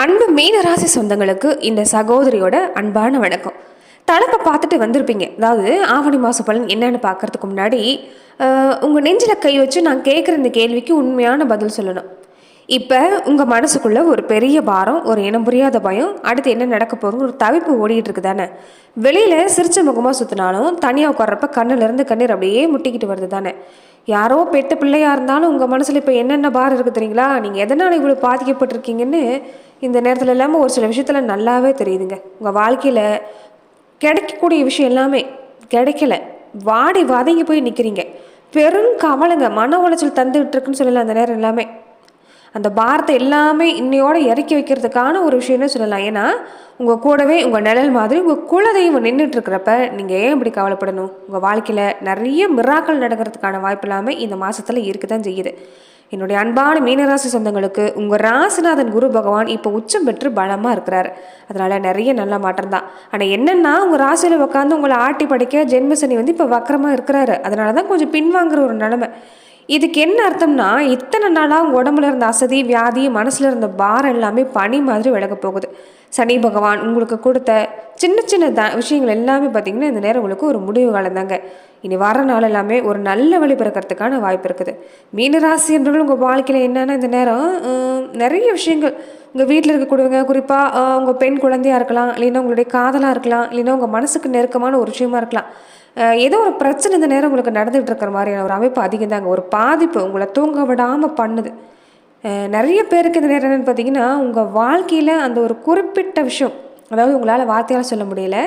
அன்பு மீன ராசி சொந்தங்களுக்கு இந்த சகோதரியோட அன்பான வணக்கம். தலைப்பை பார்த்துட்டு வந்திருப்பீங்க. அதாவது ஆவணி மாத பலன் என்னன்னு பார்க்கறதுக்கு முன்னாடி உங்கள் நெஞ்சில் கை வச்சு நான் கேட்குற இந்த கேள்விக்கு உண்மையான பதில் சொல்லணும். இப்போ உங்கள் மனசுக்குள்ள ஒரு பெரிய பாரம், ஒரு இனம் புரியாத பயம், அடுத்து என்ன நடக்க போகுதுன்னு ஒரு தவிப்பு ஓடிட்டு இருக்கு தானே. வெளியில் சிரிச்ச முகமாக சுற்றினாலும் தனியாக உட்கார்றப்ப கண்ணிலேருந்து கண்ணீர் அப்படியே முட்டிக்கிட்டு வருது தானே. யாரோ பெத்த பிள்ளையாக இருந்தாலும் உங்கள் மனசில் இப்போ என்னென்ன பாரம் இருக்குது தெரியுங்களா? நீங்கள் எதனால் இவ்வளோ பாதிக்கப்பட்டிருக்கீங்கன்னு இந்த நேரத்தில் இல்லாமல் ஒரு சில விஷயத்தில் நல்லாவே தெரியுதுங்க. உங்கள் வாழ்க்கையில் கிடைக்கக்கூடிய விஷயம் எல்லாமே கிடைக்கல, வாடி வதங்கி போய் நிற்கிறீங்க. பெரும் கவலைங்க, மன உளைச்சல் தந்துகிட்டு இருக்குன்னு சொல்லலாம். அந்த நேரம் எல்லாமே அந்த பாரத்தை எல்லாமே இன்னையோட இறக்கி வைக்கிறதுக்கான ஒரு விஷயம்னு சொல்லலாம். ஏன்னா உங்கள் கூடவே உங்கள் நிழல் மாதிரி உங்கள் குலதெய்வம் நின்றுட்டு இருக்கிறப்ப நீங்கள் ஏன் இப்படி கவலைப்படணும்? உங்கள் வாழ்க்கையில் நிறைய மிராக்கள் நடக்கிறதுக்கான வாய்ப்பு எல்லாமே இந்த மாதத்தில் இருக்க தான் செய்யுது. என்னுடைய அன்பான மீனராசி சொந்தங்களுக்கு உங்கள் ராசிநாதன் குரு பகவான் இப்போ உச்சம் பெற்று பலமாக இருக்கிறாரு. அதனால் நிறைய நல்ல மாற்றம் தான். ஆனால் என்னென்னா உங்கள் ராசியில் உட்காந்து உங்களை ஆட்டி படிக்க ஜென்மசனி இப்போ வக்கரமாக இருக்கிறாரு. அதனால தான் கொஞ்சம் பின்வாங்குற ஒரு நிலைமை. இதுக்கு என்ன அர்த்தம்னா, இத்தனை நாளாக உங்கள் உடம்புல இருந்த அசதி, வியாதி, மனசில் இருந்த பாரம் எல்லாமே பனி மாதிரி விலக போகுது. சனி பகவான் உங்களுக்கு கொடுத்த சின்ன சின்ன விஷயங்கள் எல்லாமே பார்த்திங்கன்னா இந்த நேரம் உங்களுக்கு ஒரு முடிவு காலம் தாங்க. இனி வர நாள் எல்லாமே ஒரு நல்ல வழி பிறக்கிறதுக்கான வாய்ப்பு இருக்குது. மீனராசி என்றவர்கள் உங்கள் வாழ்க்கையில் என்னென்னா இந்த நேரம் நிறைய விஷயங்கள் உங்கள் வீட்டில் இருக்கக்கூடியவங்க, குறிப்பாக உங்கள் பெண் குழந்தையாக இருக்கலாம், இல்லைன்னா உங்களுடைய காதலாக இருக்கலாம், இல்லைன்னா உங்கள் மனசுக்கு நெருக்கமான ஒரு விஷயமா இருக்கலாம். ஏதோ ஒரு பிரச்சனை இந்த நேரம் உங்களுக்கு நடந்துகிட்டு இருக்கிற மாதிரியான ஒரு அமைப்பு அதிகம் தாங்க. ஒரு பாதிப்பு உங்களை தூங்க விடாமல் பண்ணுது. நிறைய பேருக்கு இந்த நேரம் என்னென்னு பார்த்தீங்கன்னா, உங்கள் வாழ்க்கையில் அந்த ஒரு குறிப்பிட்ட விஷயம், அதாவது உங்களால் வார்த்தையால் சொல்ல முடியல,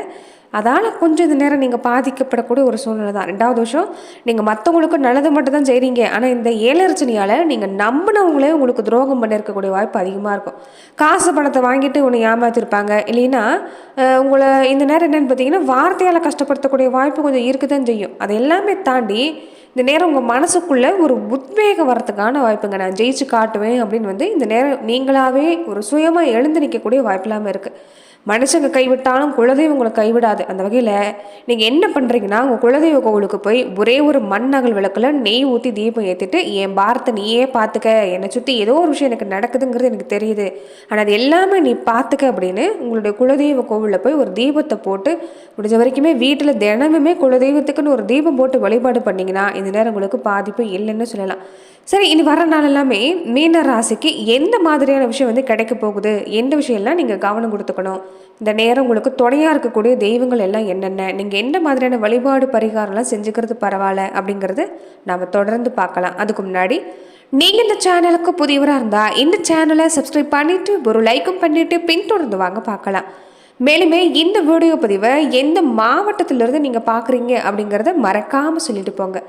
அதால் கொஞ்சம் இந்த நேரம் நீங்கள் பாதிக்கப்படக்கூடிய ஒரு சூழ்நிலை தான். ரெண்டாவது விஷயம், நீங்கள் மற்றவங்களுக்கு நல்லது மட்டும் தான் செய்கிறீங்க, ஆனால் இந்த ஏழரச்சனையால் நீங்கள் நம்பினவங்களே உங்களுக்கு துரோகம் பண்ணியிருக்கக்கூடிய வாய்ப்பு அதிகமாக இருக்கும். காசு பணத்தை வாங்கிட்டு உன்னை ஏமாற்றிருப்பாங்க, இல்லைன்னா உங்களை இந்த நேரம் என்னென்னு பார்த்தீங்கன்னா வார்த்தையால் கஷ்டப்படுத்தக்கூடிய வாய்ப்பு கொஞ்சம் இருக்க தான் செய்யும். அதை எல்லாமே தாண்டி இந்த நேரம் உங்கள் மனசுக்குள்ளே ஒரு உத்வேகம் வரத்துக்கான வாய்ப்புங்க. நான் ஜெயிச்சு காட்டுவேன் அப்படின்னு இந்த நேரம் நீங்களாகவே ஒரு சுயமாக எழுந்து நிற்கக்கூடிய வாய்ப்பு இல்லாமல் இருக்குது. மனுஷங்க கைவிட்டாலும் குலதெய்வம் உங்களை கைவிடாது. அந்த வகையில் நீங்கள் என்ன பண்ணுறீங்கன்னா, உங்கள் குலதெய்வ கோவிலுக்கு போய் ஒரே ஒரு மண்ணகல் விளக்கில் நெய் ஊற்றி தீபம் ஏற்றிட்டு, என் பாரத்தை நீயே பார்த்துக்க, என்னை சுற்றி ஏதோ ஒரு விஷயம் எனக்கு நடக்குதுங்கிறது எனக்கு தெரியுது, ஆனால் அது எல்லாமே நீ பார்த்துக்க அப்படின்னு உங்களுடைய குலதெய்வ கோவிலில் போய் ஒரு தீபத்தை போட்டு, முடிஞ்ச வரைக்குமே வீட்டில் தினமுமே குலதெய்வத்துக்குன்னு ஒரு தீபம் போட்டு வழிபாடு பண்ணிங்கன்னா இந்த நேரம் உங்களுக்கு பாதிப்பு இல்லைன்னு சொல்லலாம். சரி, இனி வர நாள் எல்லாமே மீன ராசிக்கு எந்த மாதிரியான விஷயம் கிடைக்க போகுது, எந்த விஷயம்லாம் நீங்கள் கவனம் கொடுத்துக்கணும், இந்த நேரம் உங்களுக்கு துணையாக இருக்கக்கூடிய தெய்வங்கள் எல்லாம் என்னென்ன, நீங்கள் எந்த மாதிரியான வழிபாடு பரிகாரம்லாம் செஞ்சுக்கிறது பரவாயில்ல அப்படிங்கிறது நாம் தொடர்ந்து பார்க்கலாம். அதுக்கு முன்னாடி நீங்கள் இந்த சேனலுக்கு புதியவராக இருந்தால் இந்த சேனலை சப்ஸ்கிரைப் பண்ணிவிட்டு ஒரு லைக்கும் பண்ணிவிட்டு பின்தொடர்ந்து வாங்க பார்க்கலாம். மேலுமே இந்த வீடியோ பதிவை எந்த மாவட்டத்திலிருந்து நீங்கள் பார்க்குறீங்க அப்படிங்கிறத மறக்காமல் சொல்லிட்டு போங்க.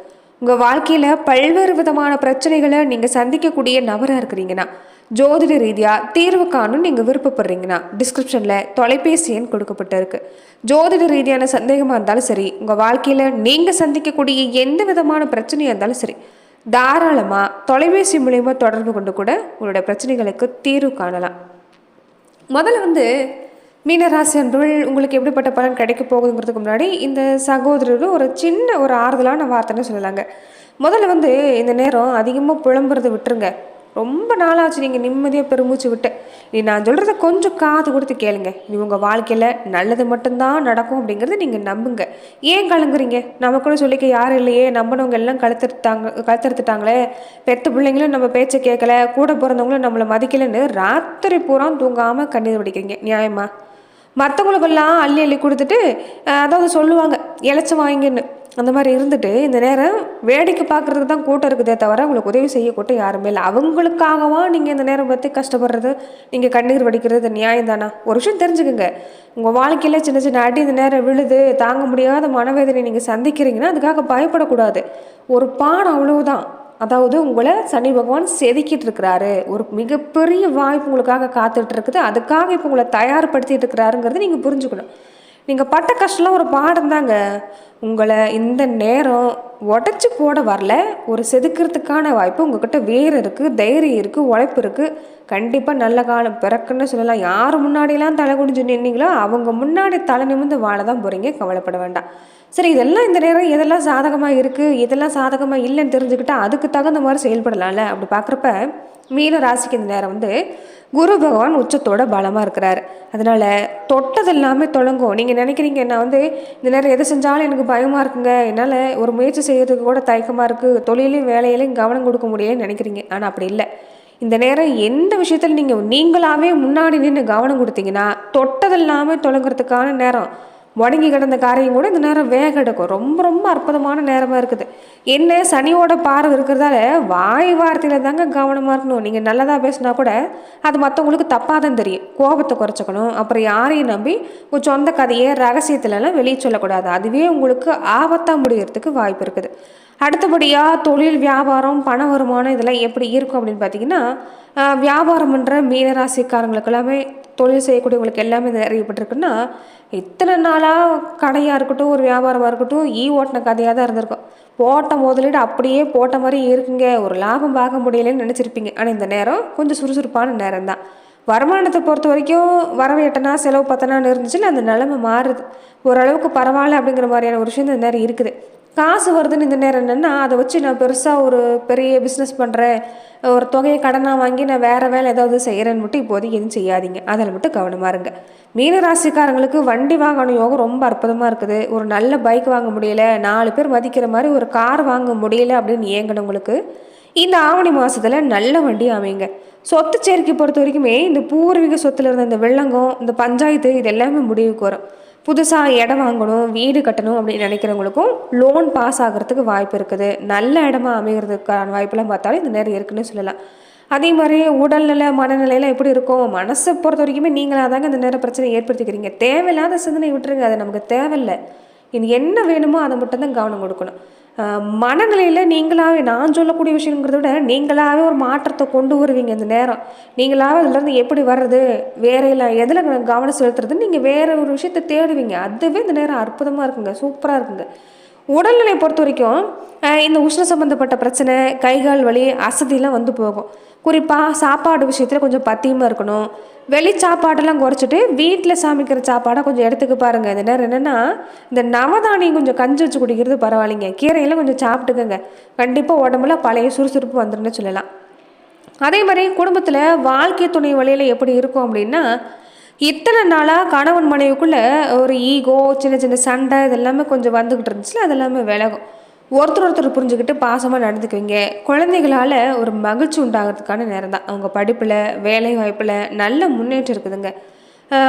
உங்கள் வாழ்க்கையில் பல்வேறு விதமான பிரச்சனைகளை நீங்கள் சந்திக்கக்கூடிய நபராக இருக்கிறீங்கன்னா, ஜோதிட ரீதியாக தீர்வு காணும் நீங்கள் விருப்பப்படுறீங்கன்னா, டிஸ்கிரிப்ஷனில் தொலைபேசி எண் கொடுக்கப்பட்டிருக்கு. ஜோதிட ரீதியான சந்தேகமாக இருந்தாலும் சரி, உங்கள் வாழ்க்கையில் நீங்கள் சந்திக்கக்கூடிய எந்த விதமான பிரச்சனையாக இருந்தாலும் சரி, தாராளமாக தொலைபேசி மூலயமா தொடர்பு கொண்டு கூட உங்களுடைய பிரச்சனைகளுக்கு தீர்வு காணலாம். முதல்ல மீனராசி அன்பர்கள் உங்களுக்கு எப்படிப்பட்ட பலன் கிடைக்க போகுதுங்கிறதுக்கு முன்னாடி இந்த சகோதரர் ஒரு சின்ன ஒரு ஆறுதலான வார்த்தைன்னு சொல்லலாங்க. முதல்ல இந்த நேரம் அதிகமாக புலம்புறதை விட்டுருங்க. ரொம்ப நாளாச்சு நீங்கள் நிம்மதியாக பெருமூச்சு விட்டு. நீ நான் சொல்கிறத கொஞ்சம் காது கொடுத்து கேளுங்க. நீ உங்கள் வாழ்க்கையில் நல்லது மட்டும்தான் நடக்கும் அப்படிங்கிறத நீங்கள் நம்புங்க. ஏன் கலங்குறீங்க? நமக்குன்னு சொல்லிக்க யாரும் இல்லையே, நம்பினவங்க எல்லாம் கழுத்தெடுத்துட்டாங்களே, பெற்ற பிள்ளைங்களும் நம்ம பேச்சை கேட்கல, கூட பிறந்தவங்களும் நம்மளை மதிக்கலைன்னு ராத்திரி பூரா தூங்காமல் கண்ணீர் வடிக்கிறீங்க. நியாயமா? மற்றவங்களுக்கெல்லாம் அள்ளி அள்ளி கொடுத்துட்டு அதாவது சொல்லுவாங்க இழைச்ச வாங்கின்னு, அந்த மாதிரி இருந்துட்டு இந்த நேரம் வேடிக்கை பார்க்குறதுக்கு தான் கூட்டம் இருக்குதே தவிர உங்களுக்கு உதவி செய்ய கூட்டம் யாருமே இல்லை. அவங்களுக்காகவா நீங்கள் இந்த நேரம் பற்றி கஷ்டப்படுறது, நீங்கள் கண்ணீர் வடிக்கிறது நியாயம் தானா? ஒரு விஷயம் தெரிஞ்சுக்குங்க, உங்கள் வாழ்க்கையில் சின்ன சின்ன அடி இந்த நேரம் விழுது, தாங்க முடியாத மனவேதனை நீங்கள் சந்திக்கிறீங்கன்னா அதுக்காக பயப்படக்கூடாது. ஒரு பாடம் அவ்வளவுதான். அதாவது உங்களை சனி பகவான் செதுக்கிட்டு இருக்கிறாரு, ஒரு மிகப்பெரிய வாய்ப்பு உங்களுக்காக காத்துட்டு இருக்குது, அதுக்காக இப்போ உங்களை தயார்படுத்திட்டு இருக்கிறாருங்கிறது நீங்கள் புரிஞ்சுக்கணும். நீங்கள் பட்ட கஷ்டம்லாம் ஒரு பாடம் தாங்க. உங்களை இந்த நேரம் உடச்சி போட வரல, ஒரு செதுக்கிறதுக்கான வாய்ப்பு உங்ககிட்ட வேறு இருக்குது, தைரியம் இருக்குது, உழைப்பு இருக்குது. கண்டிப்பாக நல்ல காலம் பிறக்குன்னு சொல்லலாம். யார் முன்னாடியெல்லாம் தலை குடிஞ்சு நின்னீங்களோ அவங்க முன்னாடி தலை நிமிர்ந்து வாழ தான் போகிறீங்க, கவலைப்பட வேண்டாம். சரி, இதெல்லாம் இந்த நேரம் எதெல்லாம் சாதகமாக இருக்குது, இதெல்லாம் சாதகமாக இல்லைன்னு தெரிஞ்சுக்கிட்டா அதுக்கு தகுந்த மாதிரி செயல்படலாம்ல. அப்படி பார்க்குறப்ப மீன ராசிக்கு இந்த நேரம் குரு பகவான் உச்சத்தோட பலமாக இருக்கிறாரு. அதனால் தொட்டது எல்லாமே தொடங்கும். நீங்கள் நினைக்கிறீங்க நான் வந்து இந்த நேரம் எது செஞ்சாலும் எனக்கு பயமாக இருக்குங்க, என்னால் ஒரு முயற்சி செய்யறதுக்கு கூட தயக்கமாக இருக்குது, தொழிலையும் வேலையிலையும் கவனம் கொடுக்க முடியலன்னு நினைக்கிறீங்க. ஆனால் அப்படி இல்லை. இந்த நேரம் எந்த விஷயத்தில் நீங்களாவே முன்னாடி நின்று கவனம் கொடுத்தீங்கன்னா தொட்டதெல்லாமே தொடங்குறதுக்கான நேரம். முடங்கி கிடந்த காரியம் கூட இந்த நேரம் வேகம் எடுக்கும். ரொம்ப ரொம்ப அற்புதமான நேரமாக இருக்குது. என்ன சனியோட பார்வை இருக்கிறதால வாய் வார்த்தையில் தாங்க கவனமாக இருக்கணும். நீங்கள் நல்லதாக பேசினா கூட அது மற்றவங்களுக்கு தப்பாக தான் தெரியும். கோபத்தை குறைச்சிக்கணும். அப்புறம் யாரையும் நம்பி உங்கள் சொந்த கதையை ரகசியத்துலலாம் வெளியே சொல்லக்கூடாது. அதுவே உங்களுக்கு ஆபத்தாக முடிகிறதுக்கு வாய்ப்பு இருக்குது. அடுத்தபடியாக தொழில், வியாபாரம், பண வருமானம் இதெல்லாம் எப்படி இருக்கும் அப்படின்னு பார்த்தீங்கன்னா, வியாபாரம் பண்ணுற மீனராசிக்காரங்களுக்கு எல்லாமே, தொழில் செய்யக்கூடியவங்களுக்கு எல்லாமே நிறையப்பட்டிருக்குன்னா, இத்தனை நாளாக கடையாக இருக்கட்டும், ஒரு வியாபாரமாக இருக்கட்டும், ஓட்டின கதையாக தான் இருந்திருக்கும். போட்ட முதலீடு அப்படியே போட்ட மாதிரி இருக்குங்க, ஒரு லாபம் பார்க்க முடியலன்னு நினச்சிருப்பீங்க. ஆனால் இந்த நேரம் கொஞ்சம் சுறுசுறுப்பான நேரம் தான். வருமானத்தை பொறுத்த வரைக்கும் வரவு எட்டனா செலவு பத்தனான்னு இருந்துச்சுன்னா அந்த நிலைமை மாறுது. ஓரளவுக்கு பரவாயில்ல அப்படிங்கிற மாதிரியான ஒரு விஷயம் இந்த நேரம் இருக்குது. காசு வருதுன்னு இந்த நேரம் என்னென்னா, அதை வச்சு நான் பெருசாக ஒரு பெரிய பிஸ்னஸ் பண்ணுறேன், ஒரு தொகையை கடனாக வாங்கி நான் வேறு வேலை ஏதாவது செய்கிறேன்னு மட்டும் இப்போதைக்கு எதுவும் செய்யாதீங்க. அதில் மட்டும் கவனமாக இருங்க. மீனராசிக்காரங்களுக்கு வண்டி வாங்கணும் யோகம் ரொம்ப அற்புதமாக இருக்குது. ஒரு நல்ல பைக் வாங்க முடியல, 4 பேர் மதிக்கிற மாதிரி ஒரு கார் வாங்க முடியல அப்படின்னு ஏங்கினவங்களுக்கு இந்த ஆவணி மாதத்தில் நல்ல வண்டி அமைங்க. சொத்து சேர்க்கை பொறுத்த வரைக்குமே இந்த பூர்வீக சொத்தில் இருந்த இந்த வெள்ளங்கம், இந்த பஞ்சாயத்து இது எல்லாமே முடிவுக்கு வரும். புதுசாக இடம் வாங்கணும், வீடு கட்டணும் அப்படின்னு நினைக்கிறவங்களுக்கும் லோன் பாஸ் ஆகிறதுக்கு வாய்ப்பு இருக்குது. நல்ல இடமா அமைகிறதுக்கான வாய்ப்பெல்லாம் பார்த்தாலும் இந்த நேரம் இருக்குன்னு சொல்லலாம். அதே மாதிரி உடல்நிலை, மனநிலையெல்லாம் எப்படி இருக்கும்? மனசை பொறுத்த வரைக்குமே நீங்களாக தாங்க இந்த நேரம் பிரச்சனை ஏற்படுத்திக்கிறீங்க. தேவையில்லாத சிந்தனை விட்டுருங்க, அது நமக்கு தேவையில்லை. இது என்ன வேணுமோ அதை மட்டும்தான் கவனம் கொடுக்கணும். மனநிலையில் நீங்களாகவே, நான் சொல்லக்கூடிய விஷயங்கிறத விட நீங்களாகவே ஒரு மாற்றத்தை கொண்டு வருவீங்க. இந்த நேரம் நீங்களாகவே அதுலேருந்து எப்படி வர்றது, வேற இல்லை எதில் கவனம் செலுத்துறதுன்னு நீங்கள் வேற ஒரு விஷயத்தை தேடுவீங்க. அதுவே இந்த நேரம் அற்புதமாக இருக்குங்க, சூப்பராக இருக்குங்க. உடல்நிலையை பொறுத்த வரைக்கும் இந்த உஷ்ண சம்மந்தப்பட்ட பிரச்சனை, கைகால் வலி, அசதியெல்லாம் வந்து போகும். குறிப்பாக சாப்பாடு விஷயத்தில் கொஞ்சம் பத்தியமாக இருக்கணும். வெளி சாப்பாடெல்லாம் குறைச்சிட்டு வீட்டில் சமைக்கிற சாப்பாடை கொஞ்சம் எடுத்துக்க பாருங்கள். இந்த நேரம் என்னென்னா, இந்த நவதானியம் கொஞ்சம் கஞ்சி வச்சு குடிக்கிறது பரவாயில்லைங்க. கீரையெல்லாம் கொஞ்சம் சாப்பிட்டுக்கங்க. கண்டிப்பாக உடம்புல பழைய சுறுசுறுப்பு வந்துடுன்னு சொல்லலாம். அதே மாதிரி குடும்பத்தில் வாழ்க்கை துணை வழியில் எப்படி இருக்கும் அப்படின்னா, இத்தனை நாளாக கணவன் மனைவிக்குள்ளே ஒரு ஈகோ, சின்ன சின்ன சண்டை இதெல்லாமே கொஞ்சம் வந்துக்கிட்டு இருந்துச்சுல, அதெல்லாமே விலகும். ஒருத்தர் புரிஞ்சுக்கிட்டு பாசமாக நடந்துக்குவீங்க. குழந்தைகளால் ஒரு மகிழ்ச்சி உண்டாகிறதுக்கான நேரம் தான். அவங்க படிப்பில், வேலை வாய்ப்பில் நல்ல முன்னேற்றம் இருக்குதுங்க.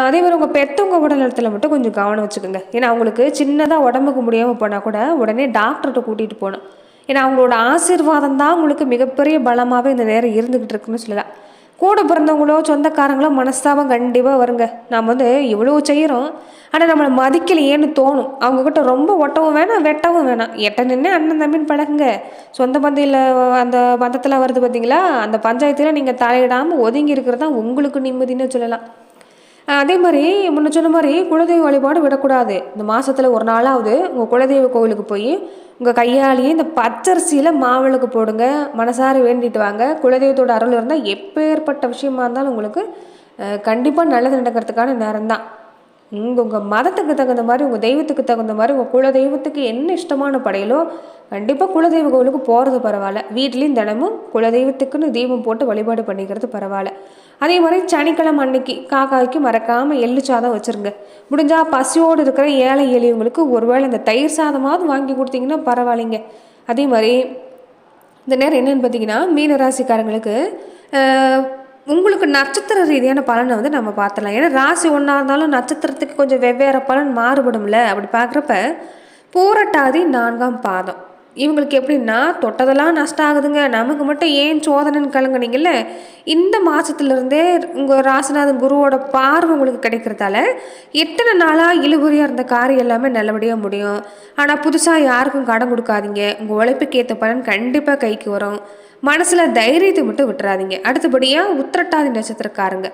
அதே மாதிரி உங்கள் பெற்றவங்க உடல் நலத்தில் மட்டும் கொஞ்சம் கவனம் வச்சுக்கோங்க. ஏன்னா அவங்களுக்கு சின்னதாக உடம்புக்கு முடியாமல் போனால் கூட உடனே டாக்டர்கிட்ட கூட்டிகிட்டு போகணும். ஏன்னா அவங்களோட ஆசீர்வாதம் தான் உங்களுக்கு மிகப்பெரிய பலமாகவே இந்த நேரம் இருந்துக்கிட்டு இருக்குன்னு சொல்லலாம். கூட பிறந்தவங்களோ சொந்தக்காரங்களோ மனஸ்தாபம் கண்டிப்பாக வருங்க. நாம் இவ்வளோ செய்கிறோம், ஆனால் நம்மளை மதிக்கலையேன்னு தோணும். அவங்கக்கிட்ட ரொம்ப ஒட்டவும் வேணாம், வெட்டவும் வேணாம். எட்ட நின்று அண்ணன் தம்பின்னு பழகுங்க. சொந்த பந்தையில் அந்த பந்தத்தில் வருது பார்த்தீங்களா, அந்த பஞ்சாயத்தில் நீங்கள் தலையிடாமல் ஒதுங்கி இருக்கிறது தான் உங்களுக்கு நிம்மதினு சொல்லலாம். அதே மாதிரி முன்ன சொன்ன மாதிரி குலதெய்வ வழிபாடு விடக்கூடாது. இந்த மாதத்தில் ஒரு நாளாவது உங்கள் குலதெய்வ கோவிலுக்கு போய் உங்கள் கையாலேயே இந்த பச்சரிசியில் மாவிளக்கு போடுங்க. மனசார வேண்டிட்டு வாங்க. குலதெய்வத்தோட அருள் இருந்தால் எப்பேற்பட்ட விஷயமா இருந்தாலும் உங்களுக்கு கண்டிப்பாக நல்லது நடக்கிறதுக்கான நேரம் தான். உங்கள் மதத்துக்கு தகுந்த மாதிரி, உங்கள் தெய்வத்துக்கு தகுந்த மாதிரி, உங்கள் குலதெய்வத்துக்கு என்ன இஷ்டமான படையிலோ கண்டிப்பாக குலதெய்வ கோவிலுக்கு போகிறது பரவாயில்ல. வீட்லேயும் தினமும் குலதெய்வத்துக்குன்னு தீபம் போட்டு வழிபாடு பண்ணிக்கிறது பரவாயில்ல. அதே மாதிரி சனிக்கிழமை அன்னைக்கு காக்காய்க்கு மறக்காமல் எள்ளு சாதம் வச்சுருங்க. முடிஞ்சால் பசியோடு இருக்கிற ஏழை எளியவங்களுக்கு ஒருவேளை இந்த தயிர் சாதமாவது வாங்கி கொடுத்தீங்கன்னா பரவாயில்லைங்க. அதே மாதிரி இந்த நேரம் என்னென்னு பார்த்தீங்கன்னா, மீனராசிக்காரங்களுக்கு உங்களுக்கு நட்சத்திர ரீதியான பலனை நம்ம பார்த்துடலாம். ஏன்னா ராசி ஒன்றா இருந்தாலும் நட்சத்திரத்துக்கு கொஞ்சம் வெவ்வேறு பலன் மாறுபடும்ல. அப்படி பார்க்குறப்ப பூரட்டாதி 4ஆம் பாதம் இவங்களுக்கு எப்படின்னா, தொட்டதெல்லாம் நஷ்டம் ஆகுதுங்க, நமக்கு மட்டும் ஏன் சோதனைன்னு கலங்குனீங்கல்ல, இந்த மாதத்துலேருந்தே உங்கள் ராசிநாதன் குருவோட பார்வை உங்களுக்கு கிடைக்கிறதால எத்தனை நாளாக இழுபறியாக இருந்த காரியம் எல்லாமே நல்லபடியாக முடியும். ஆனால் புதுசாக யாருக்கும் கடன் கொடுக்காதீங்க. உங்கள் உழைப்புக்கு ஏற்ற பலன் கண்டிப்பாக கைக்கு வரும். மனசில் தைரியத்தை மட்டும் விட்டுறாதீங்க. அடுத்தபடியாக உத்திரட்டாதி நட்சத்திரக்காரங்க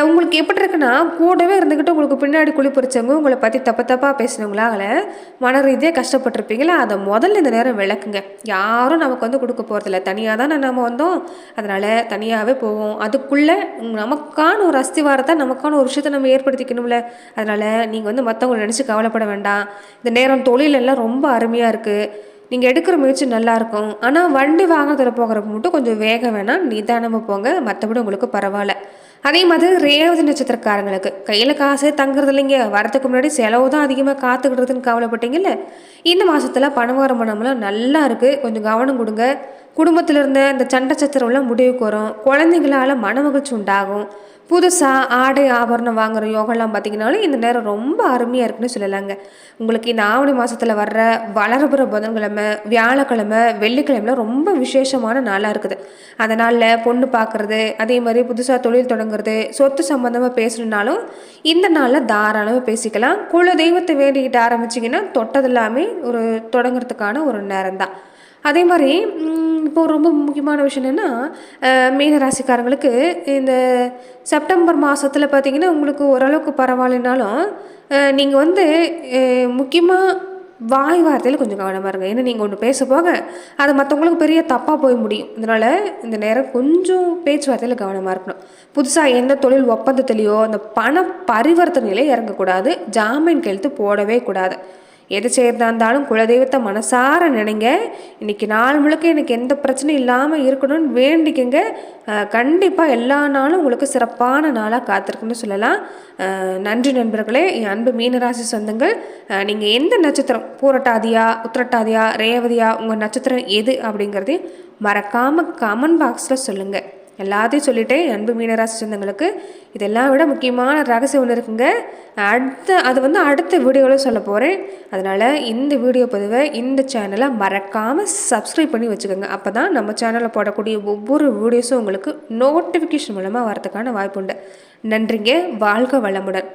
உங்களுக்கு எப்படி இருக்குன்னா, கூடவே இருந்துக்கிட்டு உங்களுக்கு பின்னாடி குளிப்பறிச்சவங்க உங்களை பற்றி தப்பாக பேசினவங்களால மன ரீதியாக கஷ்டப்பட்டுருப்பீங்களா, அதை முதல்ல இந்த நேரம் விளக்குங்க. யாரும் நமக்கு கொடுக்க போகிறதில்ல, தனியாக தான் நம்ம வந்தோம், அதனால் தனியாகவே போவோம். அதுக்குள்ளே நமக்கான ஒரு அஸ்திவாரத்தை, நமக்கான ஒரு விஷயத்தை நம்ம ஏற்படுத்திக்கணும்ல. அதனால் நீங்கள் மற்றவங்களை நினச்சி கவலைப்பட வேண்டாம். இந்த நேரம் தொழிலெல்லாம் ரொம்ப அருமையாக இருக்குது. நீங்கள் எடுக்கிற முயற்சி நல்லாயிருக்கும். ஆனால் வண்டி வாகனத்தில் போகிறப்ப மட்டும் கொஞ்சம் வேகம் வேணாம், நிதானமாக போங்க. மற்றபடி உங்களுக்கு பரவாயில்ல. அதே மாதிரி ரேவதி நட்சத்திரக்காரங்களுக்கு கையில் காசே தங்குறது இல்லைங்க, வரதுக்கு முன்னாடி செலவு தான் அதிகமாக காத்துக்கிடுறதுன்னு கவலைப்பட்டீங்கல்ல, இந்த மாதத்தில் பணவரமணம்லாம் நல்லா இருக்குது. கொஞ்சம் கவனம் கொடுங்க. குடும்பத்தில் இருந்த இந்த சண்டை சச்சரவுலாம் முடிவுக்கு வரும். குழந்தைங்களால் மன மகிழ்ச்சி உண்டாகும். புதுசாக ஆடை ஆபரணம் வாங்குகிற யோகம்லாம் பார்த்திங்கனாலும் இந்த நேரம் ரொம்ப அருமையாக இருக்குன்னு சொல்லலாங்க. உங்களுக்கு இந்த ஆவணி மாதத்தில் வர்ற வளர்புற புதன்கிழமை, வியாழக்கிழமை, வெள்ளிக்கிழமைலாம் ரொம்ப விசேஷமான நாளாக இருக்குது. அதனால் பொண்ணு பார்க்குறது, அதே மாதிரி புதுசாக தொழில் தொடங்குறது, சொத்து சம்மந்தமாக பேசணுன்னாலும் இந்த நாளில் தாராளமாக பேசிக்கலாம். குல தெய்வத்தை வேண்டிக்கிட்டு ஆரம்பிச்சிங்கன்னா தொட்டதெல்லாமே ஒரு தொடங்குறதுக்கான ஒரு நேரம் தான். அதே மாதிரி இப்போ ரொம்ப முக்கியமான விஷயம் என்னென்னா, மீன ராசிக்காரங்களுக்கு இந்த செப்டம்பர் மாதத்தில் பார்த்திங்கன்னா உங்களுக்கு ஓரளவுக்கு பரவாயில்லைனாலும் நீங்கள் வந்து முக்கியமாக வாய் வார்த்தையில் கொஞ்சம் கவனமாக இருங்க. ஏன்னா நீங்கள் ஒன்று பேச போக அது மற்றவங்களுக்கு பெரிய தப்பாக போய் முடியும். இதனால் இந்த நேரம் கொஞ்சம் பேச்சுவார்த்தையில் கவனமாக இருக்கணும். புதுசாக எந்த தொழில் ஒப்பந்தத்துலேயோ அந்த பண பரிவர்த்தனையிலே இறங்கக்கூடாது. ஜாமீன் கையெழுத்து போடவே கூடாது. எது செய்கிறதா இருந்தாலும் குலதெய்வத்தை மனசார நினைங்க. இன்றைக்கி நாள் முழுக்க எனக்கு எந்த பிரச்சனையும் இல்லாமல் இருக்கணும்னு வேண்டிக்கங்க. கண்டிப்பாக எல்லா நாளும் உங்களுக்கு சிறப்பான நாளாக காத்திருக்குன்னு சொல்லலாம். நன்றி நண்பர்களே. என் அன்பு மீனராசி சொந்தங்கள், நீங்கள் எந்த நட்சத்திரம், பூரட்டாதியா, உத்திரட்டாதியா, ரேவதியா, உங்கள் நட்சத்திரம் எது அப்படிங்கிறதையும் மறக்காமல் கமெண்ட் பாக்ஸில் சொல்லுங்கள். எல்லாத்தையும் சொல்லிட்டேன். அன்பு மீனராசி சொந்தங்களுக்கு இதெல்லாம் விட முக்கியமான ரகசியம் ஒன்று இருக்குங்க. அது வந்து அடுத்த வீடியோவில் சொல்ல போகிறேன். அதனால் இந்த வீடியோ பதிவை இந்த சேனலை மறக்காமல் சப்ஸ்கிரைப் பண்ணி வச்சுக்கோங்க. அப்போ தான் நம்ம சேனலில் போடக்கூடிய ஒவ்வொரு வீடியோஸும் உங்களுக்கு நோட்டிஃபிகேஷன் மூலமாக வரதுக்கான வாய்ப்பு உண்டு. நன்றிங்க. வாழ்க வளமுடன்.